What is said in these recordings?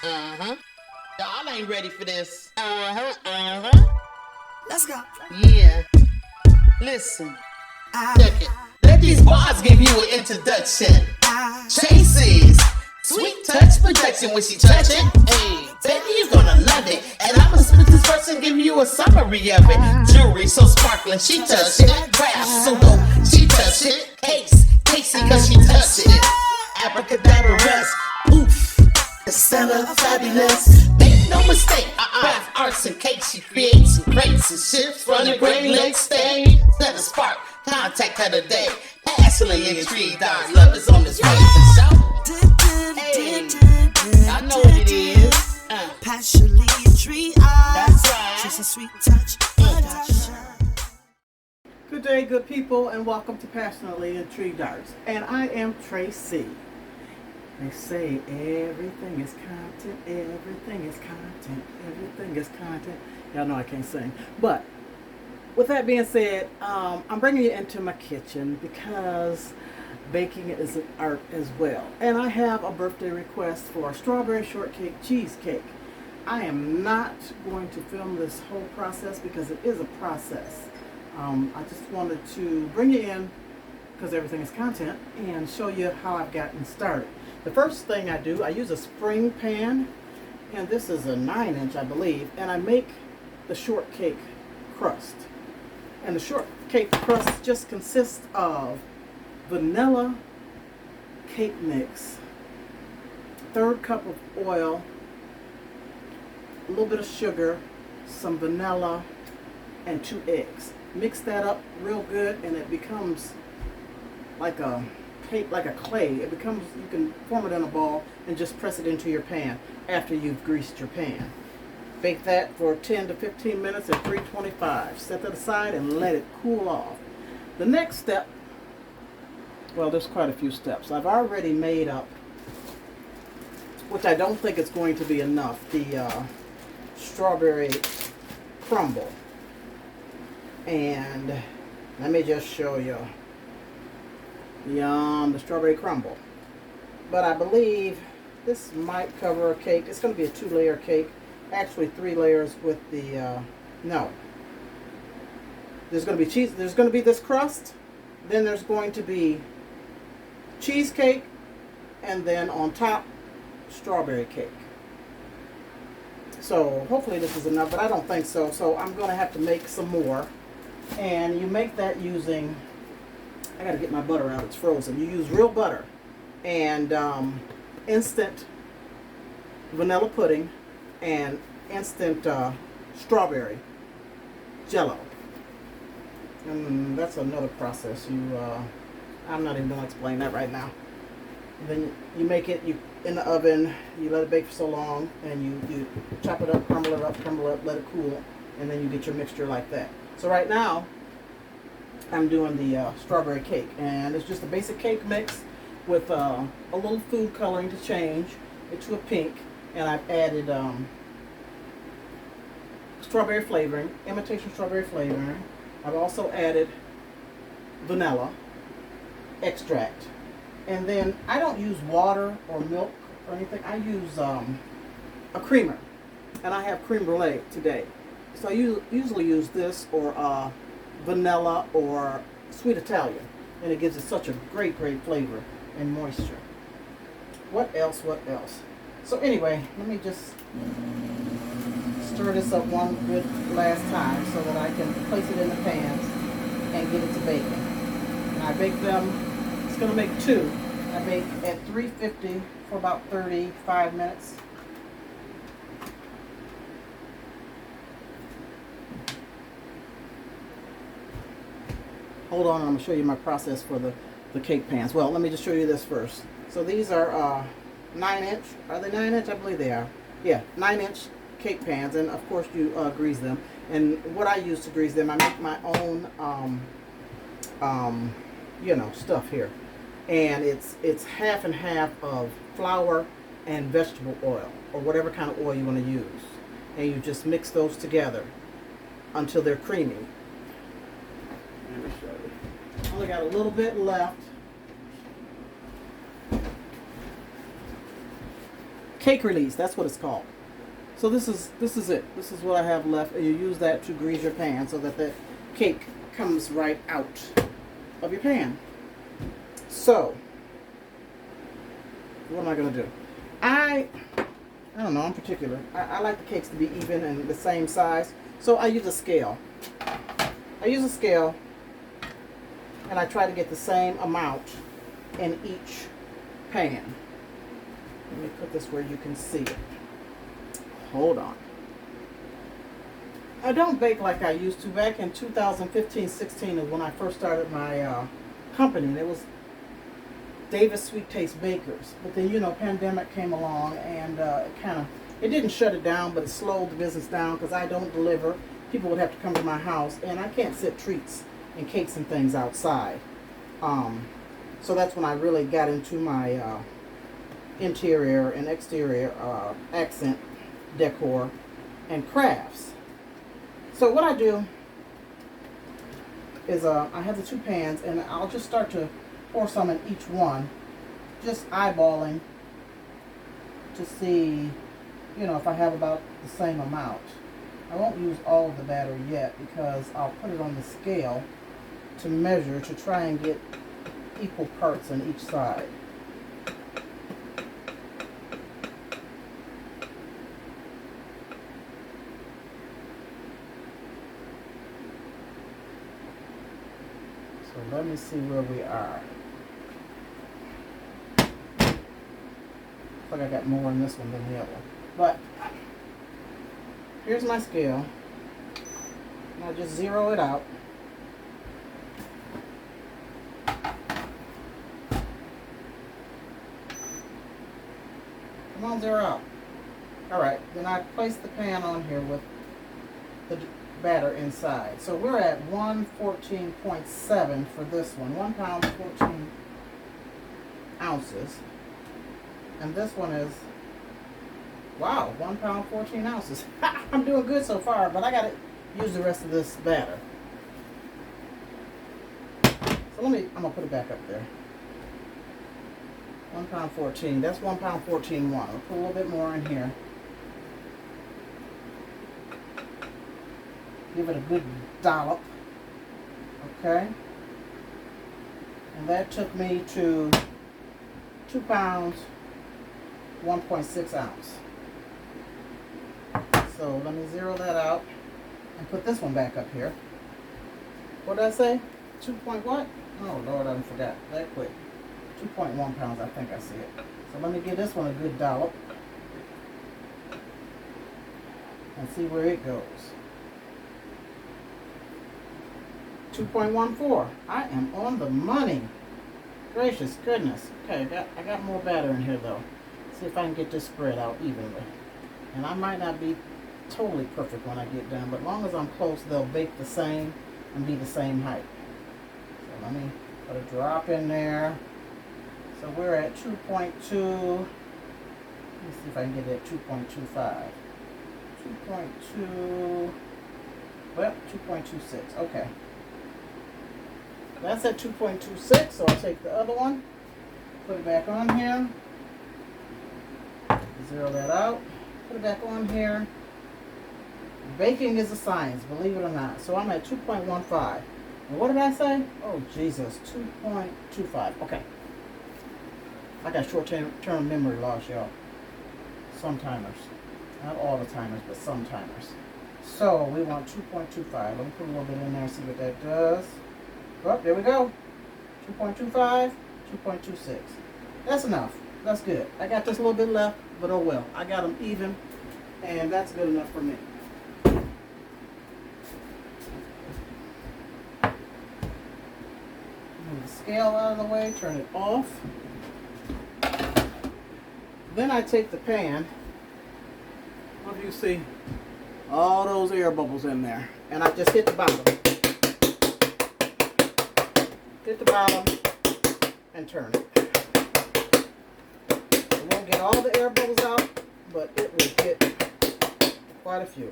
Uh-huh. Y'all ain't ready for this. Let's go. Yeah. Listen. Check it. Let these bars give you an introduction. Tracy's sweet touch production when she touch it. Hey, baby, you gonna love it. And I'ma split this verse and give you a summary of it. Jewelry so sparkling, she touch it. Craft so dope, she touch it. Case, Casey, cause she touch it. Abracadabra rest, oof. Estella fabulous. Make no mistake, craft arts and cakes. She creates and creates and shifts from the Great Lakes state. Set a spark, contact her today. Passionately intrigued, our love is on this way. Hey, I know what it is. Passionately intrigued. That's right. Just a sweet touch. Good day, good people, and welcome to Passionately Intrigued Arts. And I am Tracy. They say everything is content, everything is content, everything is content. Y'all know I can't sing. But with that being said, I'm bringing you into my kitchen because baking is an art as well. And I have a birthday request for a strawberry shortcake cheesecake. I am not going to film this whole process because it is a process. I just wanted to bring you in because everything is content and show you how I've gotten started. The first thing I do, I use a spring pan, and this is a 9-inch, I believe, and I make the shortcake crust. And the shortcake crust just consists of vanilla cake mix, 1/3 cup of oil, a little bit of sugar, some vanilla, and 2 eggs. Mix that up real good, and it becomes like a clay. It becomes, you can form it in a ball and just press it into your pan after you've greased your pan. Bake that for 10 to 15 minutes at 325. Set that aside and let it cool off. The next step, well, there's quite a few steps. I've already made up, which I don't think it's going to be enough, the strawberry crumble. And let me just show you. Yum, the strawberry crumble. But I believe this might cover a cake. It's going to be a 2-layer cake. Actually 3 layers with the, no. There's going to be cheese. There's going to be this crust. Then there's going to be cheesecake. And then on top, strawberry cake. So hopefully this is enough, but I don't think so. So I'm going to have to make some more. And you make that using, I gotta get my butter out, it's frozen. You use real butter and instant vanilla pudding and instant strawberry jello. And that's another process. I'm not even gonna explain that right now. And then you make it, you in the oven, you let it bake for so long, and you chop it up, crumble it, let it cool, and then you get your mixture like that. So right now, I'm doing the strawberry cake, and it's just a basic cake mix with a little food coloring to change it to a pink, and I've added strawberry flavoring, imitation strawberry flavoring. I've also added vanilla extract, and then I don't use water or milk or anything. I use a creamer, and I have creme brulee today. So I usually use this or vanilla or sweet Italian, and it gives it such a great flavor and moisture. What else? So anyway, let me just stir this up one good last time so that I can place it in the pans and get it to baking. And I bake them, it's going to make 2. I bake at 350 for about 35 minutes. Hold on, I'm going to show you my process for the cake pans. Well, let me just show you this first. So these are 9-inch. Are they 9-inch? I believe they are. Yeah, 9-inch cake pans, and of course you grease them. And what I use to grease them, I make my own, stuff here. And it's half and half of flour and vegetable oil, or whatever kind of oil you want to use. And you just mix those together until they're creamy. Let me show you. Only got a little bit left. cake release. That's what it's called. So this is it. This is what I have left, and you use that to grease your pan so that the cake comes right out of your pan. So what am I gonna do? I don't know. I'm particular. I like the cakes to be even and the same size, so I use a scale. And I try to get the same amount in each pan. Let me put this where you can see it. Hold on. I don't bake like I used to. Back in 2015-16 is when I first started my company. And it was Davis Sweet Taste Bakers. But then, you know, pandemic came along and it didn't shut it down, but it slowed the business down because I don't deliver. People would have to come to my house, and I can't set treats and cakes and things outside. So that's when I really got into my interior and exterior accent decor and crafts. So what I do is I have the 2 pans, and I'll just start to pour some in each one, just eyeballing to see, you know, if I have about the same amount. I won't use all of the batter yet because I'll put it on the scale to measure to try and get equal parts on each side. So let me see where we are. Looks like I got more in this one than the other one. But here's my scale. And I'll just zero it out. Come on, zero out. Alright, then I place the pan on here with the batter inside. So we're at 114.7 for this one. 1 pound, 14 ounces. And this one is, wow, 1 pound, 14 ounces. I'm doing good so far, but I gotta use the rest of this batter. So I'm gonna put it back up there. 1 pound, 14. That's 1 pound, 14 one. I'll put a little bit more in here. Give it a good dollop. Okay. And that took me to 2 pounds, 1.6 ounce. So let me zero that out and put this one back up here. What did I say? 2 point what? Oh Lord, I forgot that quick. 2.1 pounds, I think I see it. So let me give this one a good dollop and see where it goes. 2.14. I am on the money. Gracious goodness. Okay, I got more batter in here though. See if I can get this spread out evenly. And I might not be totally perfect when I get done, but as long as I'm close, they'll bake the same and be the same height. So let me put a drop in there. So we're at 2.2. Let me see if I can get it at 2.25. 2.2. Well, 2.26. Okay. That's at 2.26, so I'll take the other one, put it back on here, zero that out, put it back on here. Baking is a science, believe it or not. So I'm at 2.15. And what did I say? Oh, Jesus, 2.25. Okay. I got short-term memory loss, y'all. Some timers. Not all the timers, but some timers. So we want 2.25. Let me put a little bit in there and see what that does. Oh, there we go. 2.25, 2.26. That's enough. That's good. I got just a little bit left, but oh well. I got them even, and that's good enough for me. Move the scale out of the way, turn it off. Then I take the pan. What do you see? All those air bubbles in there. And I just hit the bottom. Hit the bottom and turn it. It won't get all the air bubbles out, but it will get quite a few.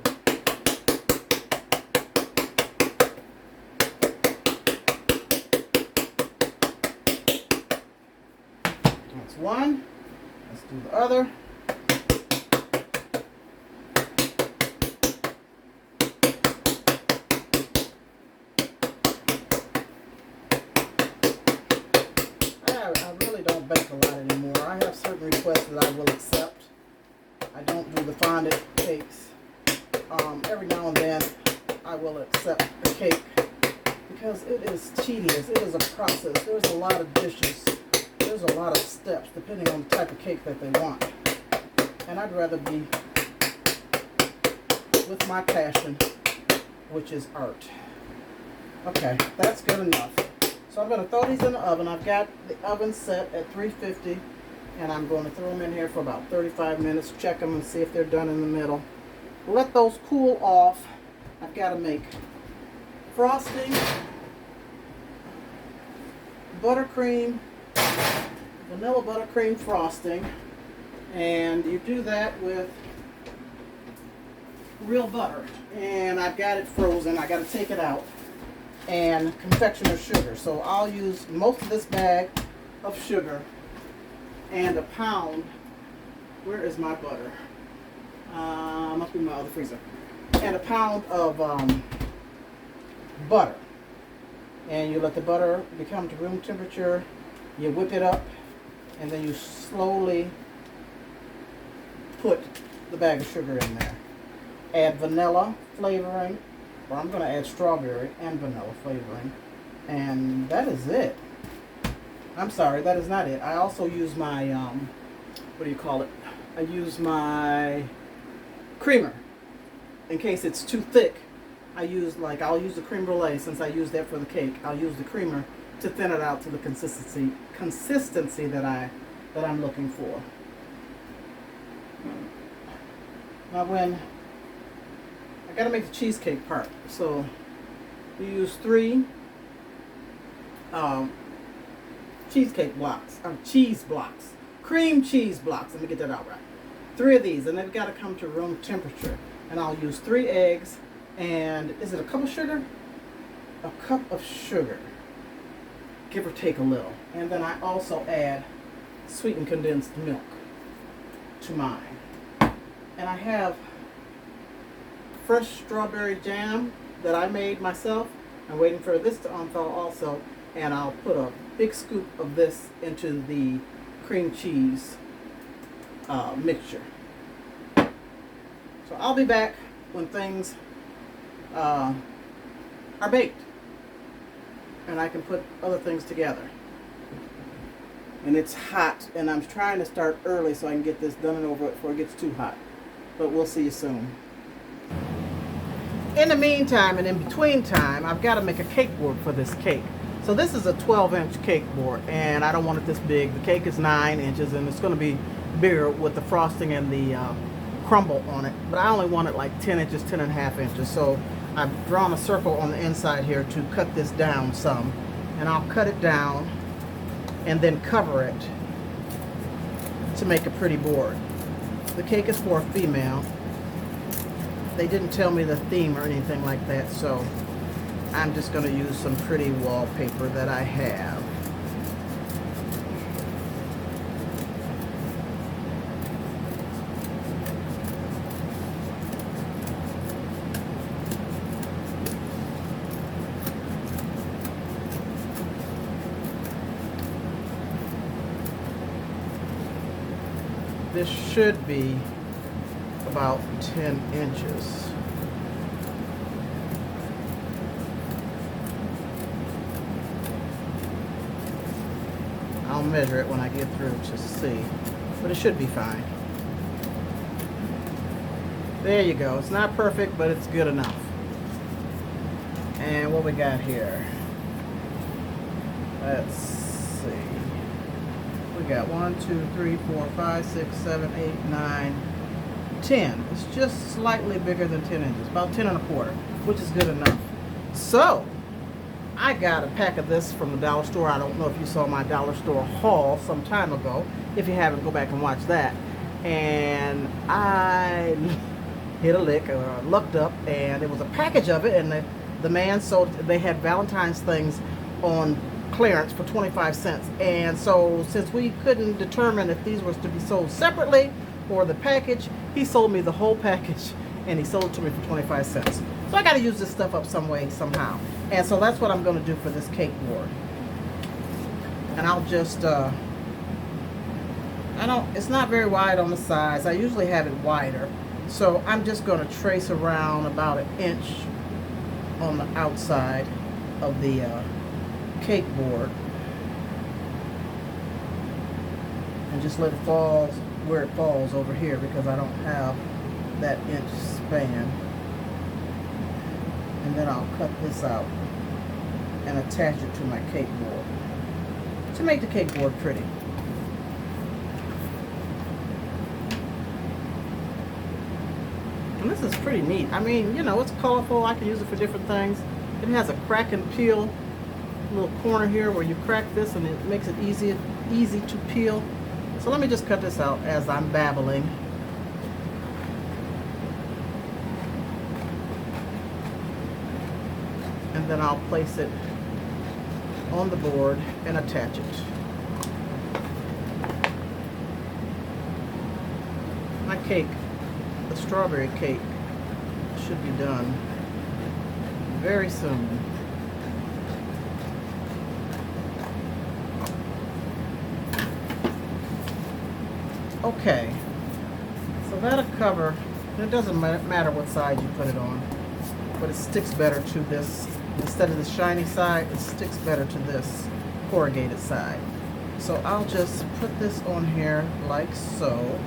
That's one. Let's do the other. that I will accept. I don't do the fondant cakes. Every now and then I will accept the cake because it is tedious. It is a process. There's a lot of dishes. There's a lot of steps depending on the type of cake that they want. And I'd rather be with my passion, which is art. Okay, that's good enough. So I'm going to throw these in the oven. I've got the oven set at 350, and I'm going to throw them in here for about 35 minutes, check them and see if they're done in the middle. Let those cool off. I've got to make frosting, buttercream, vanilla buttercream frosting, and you do that with real butter. And I've got it frozen. I got to take it out. And confectioner sugar. So I'll use most of this bag of sugar and a pound. Where is my butter? Must be my other freezer. And a pound of butter. And you let the butter become to room temperature. You whip it up, and then you slowly put the bag of sugar in there. Add vanilla flavoring. Well, I'm going to add strawberry and vanilla flavoring. And that is it. I'm sorry, that is not it. I also use my, what do you call it? I use my creamer. In case it's too thick, I'll use the creme brulee since I use that for the cake. I'll use the creamer to thin it out to the consistency that I'm looking for. Now I gotta make the cheesecake part. So you use 3 cheesecake blocks, cheese blocks, cream cheese blocks. Let me get that out right. 3 of these, and they've got to come to room temperature. And I'll use 3 eggs, and is it a cup of sugar? A cup of sugar, give or take a little. And then I also add sweetened condensed milk to mine. And I have fresh strawberry jam that I made myself. I'm waiting for this to unthaw also, and I'll put a big scoop of this into the cream cheese mixture. So I'll be back when things are baked and I can put other things together. And it's hot, and I'm trying to start early so I can get this done and over before it gets too hot. But we'll see you soon. In the meantime and in between time, I've got to make a cake board for this cake. So this is a 12-inch cake board, and I don't want it this big. The cake is 9 inches, and it's going to be bigger with the frosting and the crumble on it. But I only want it like 10 inches, 10 and a half inches. So I've drawn a circle on the inside here to cut this down some. And I'll cut it down and then cover it to make a pretty board. The cake is for a female. They didn't tell me the theme or anything like that, so I'm just going to use some pretty wallpaper that I have. This should be about 10 inches. I'll measure it when I get through to see, but it should be fine. There you go. It's not perfect, but it's good enough. And what we got here? Let's see. We got 1, 2, 3, 4, 5, 6, 7, 8, 9, 10. It's just slightly bigger than 10 inches, about 10 and a quarter, which is good enough. So I got a pack of this from the dollar store. I don't know if you saw my dollar store haul some time ago. If you haven't, go back and watch that. And I hit a lick, or looked up, and it was a package of it, and the man sold, they had Valentine's things on clearance for 25 cents. And so since we couldn't determine if these were to be sold separately or the package, he sold me the whole package, and he sold it to me for 25 cents. So I got to use this stuff up some way, somehow. And so that's what I'm going to do for this cake board. And I'll just It's not very wide on the sides. I usually have it wider. So I'm just going to trace around about an inch on the outside of the cake board. And just let it fall where it falls over here because I don't have that inch span. And then I'll cut this out and attach it to my cake board to make the cake board pretty. And this is pretty neat. I mean, you know, it's colorful. I can use it for different things. It has a crack and peel little corner here where you crack this and it makes it easy to peel. So let me just cut this out as I'm babbling. And then I'll place it on the board and attach it. My cake, the strawberry cake, should be done very soon. Okay, so that'll cover, it doesn't matter what side you put it on, but it sticks better to this. Instead of the shiny side, it sticks better to this corrugated side. So I'll just put this on here like so.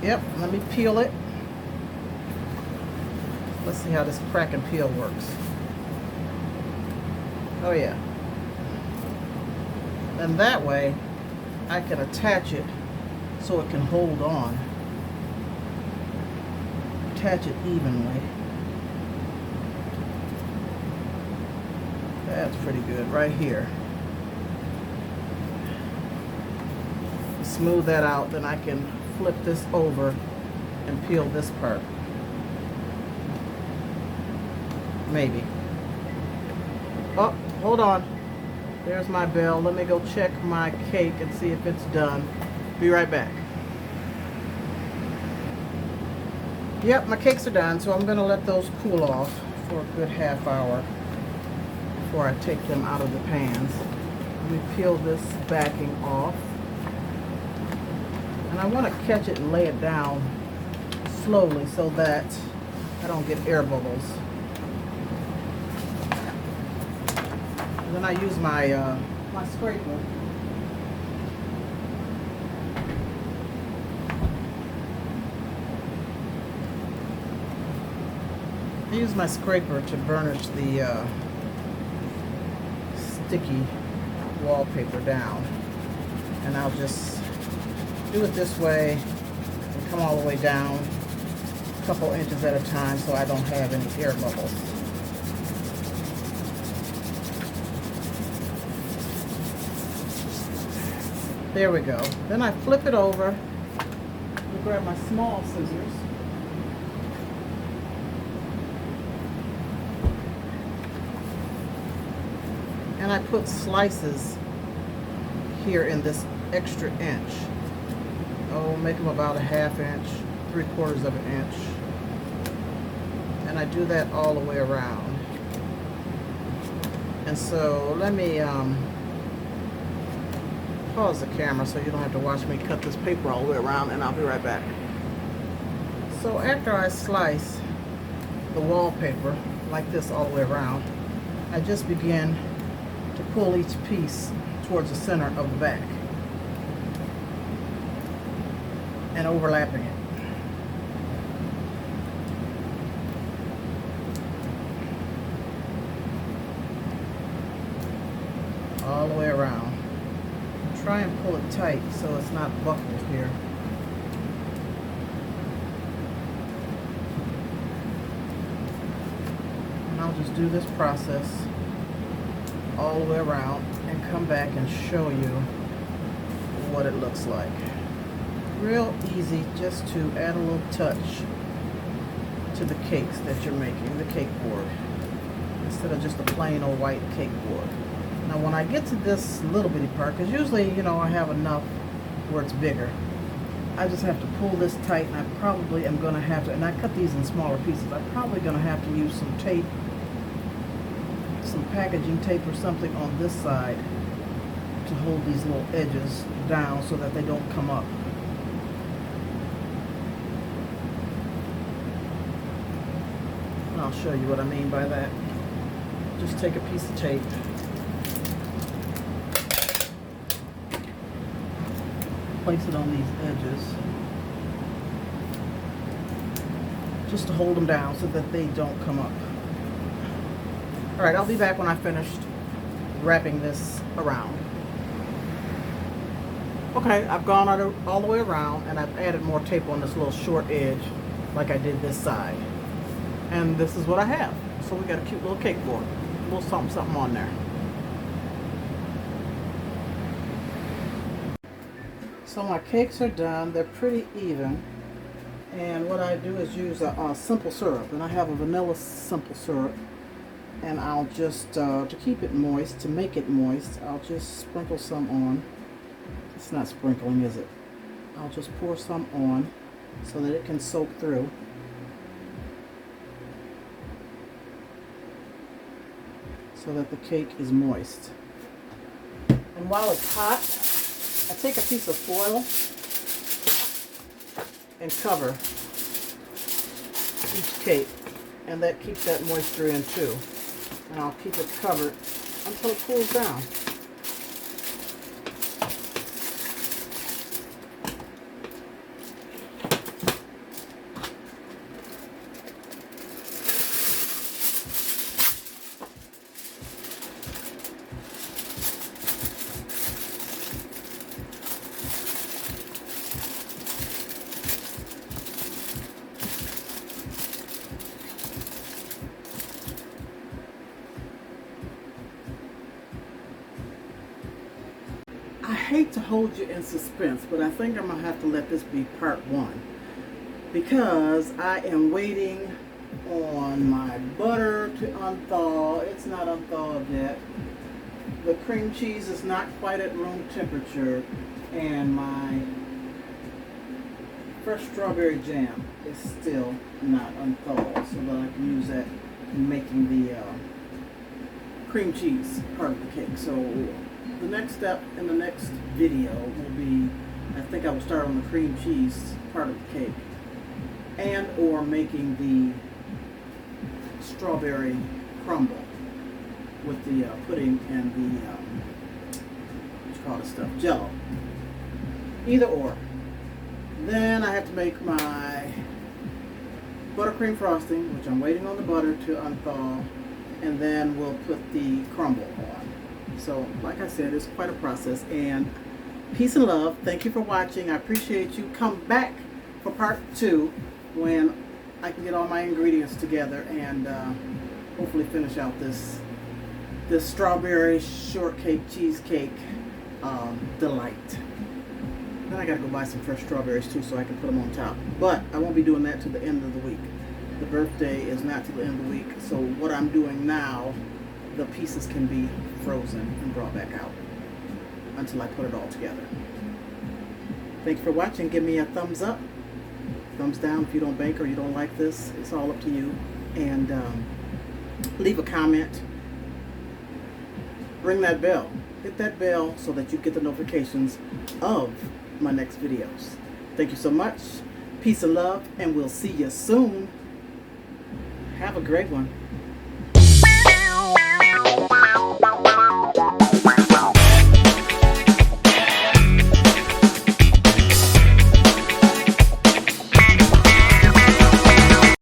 Yep, let me peel it. Let's see how this crack and peel works. Oh yeah. And that way I can attach it so it can hold on. Attach it evenly. That's pretty good right here. Smooth that out, then I can flip this over and peel this part. Maybe. Oh, hold on. There's my bell. Let me go check my cake and see if it's done. Be right back. Yep, my cakes are done, so I'm going to let those cool off for a good half hour before I take them out of the pans. Let me peel this backing off. And I want to catch it and lay it down slowly so that I don't get air bubbles. And then I use my my scraper. I use my scraper to burnish the sticky wallpaper down. And I'll just do it this way and come all the way down a couple inches at a time so I don't have any air bubbles. There we go. Then I flip it over. I'll grab my small scissors. And I put slices here in this extra inch. Oh, make them about a half inch, 3/4 of an inch. And I do that all the way around. And so let me pause the camera so you don't have to watch me cut this paper all the way around, and I'll be right back. So after I slice the wallpaper like this all the way around, I just begin to pull each piece towards the center of the back and overlapping it. All the way around. Try and pull it tight so it's not buckled here. And I'll just do this process all the way around and come back and show you what it looks like. Real easy, just to add a little touch to the cakes that you're making, the cake board, instead of just a plain old white cake board. Now when I get to this little bitty part, because usually, you know, I have enough where it's bigger, I just have to pull this tight, and I probably am going to have to, and I cut these in smaller pieces, I'm probably going to have to use some tape some packaging tape or something on this side to hold these little edges down so that they don't come up. And I'll show you what I mean by that. Just take a piece of tape, place it on these edges, just to hold them down so that they don't come up. Alright, I'll be back when I finished wrapping this around. Okay, I've gone all the way around and I've added more tape on this little short edge like I did this side. And this is what I have. So we got a cute little cake board. A little something on there. So my cakes are done. They're pretty even. And what I do is use a simple syrup. And I have a vanilla simple syrup. And I'll just, to keep it moist, to make it moist, I'll just sprinkle some on. It's not sprinkling, is it? I'll just pour some on so that it can soak through. So that the cake is moist. And while it's hot, I take a piece of foil and cover each cake. And that keeps that moisture in too. And I'll keep it covered until it cools down. I hate to hold you in suspense, but I think I'm going to have to let this be part one because I am waiting on my butter to unthaw. It's not unthawed yet. The cream cheese is not quite at room temperature, and my fresh strawberry jam is still not unthaw, so that I can use that in making the cream cheese part of the cake. So the next step in the next video will be, I think I will start on the cream cheese part of the cake and or making the strawberry crumble with the pudding and the, what you call this stuff, Jello. Either or. Then I have to make my buttercream frosting, which I'm waiting on the butter to unthaw, and then we'll put the crumble on. So, like I said, it's quite a process. And peace and love. Thank you for watching. I appreciate you. Come back for part two when I can get all my ingredients together and hopefully finish out this strawberry shortcake cheesecake delight. Then I gotta go buy some fresh strawberries too so I can put them on top. But I won't be doing that till the end of the week. The birthday is not till the end of the week. So what I'm doing now, the pieces can be frozen and brought back out until I put it all together. Thanks for watching. Give me a thumbs up, thumbs down if you don't bake or you don't like this. It's all up to you. And leave a comment. Ring that bell. Hit that bell so that you get the notifications of my next videos. Thank you so much. Peace and love, and we'll see you soon. Have a great one.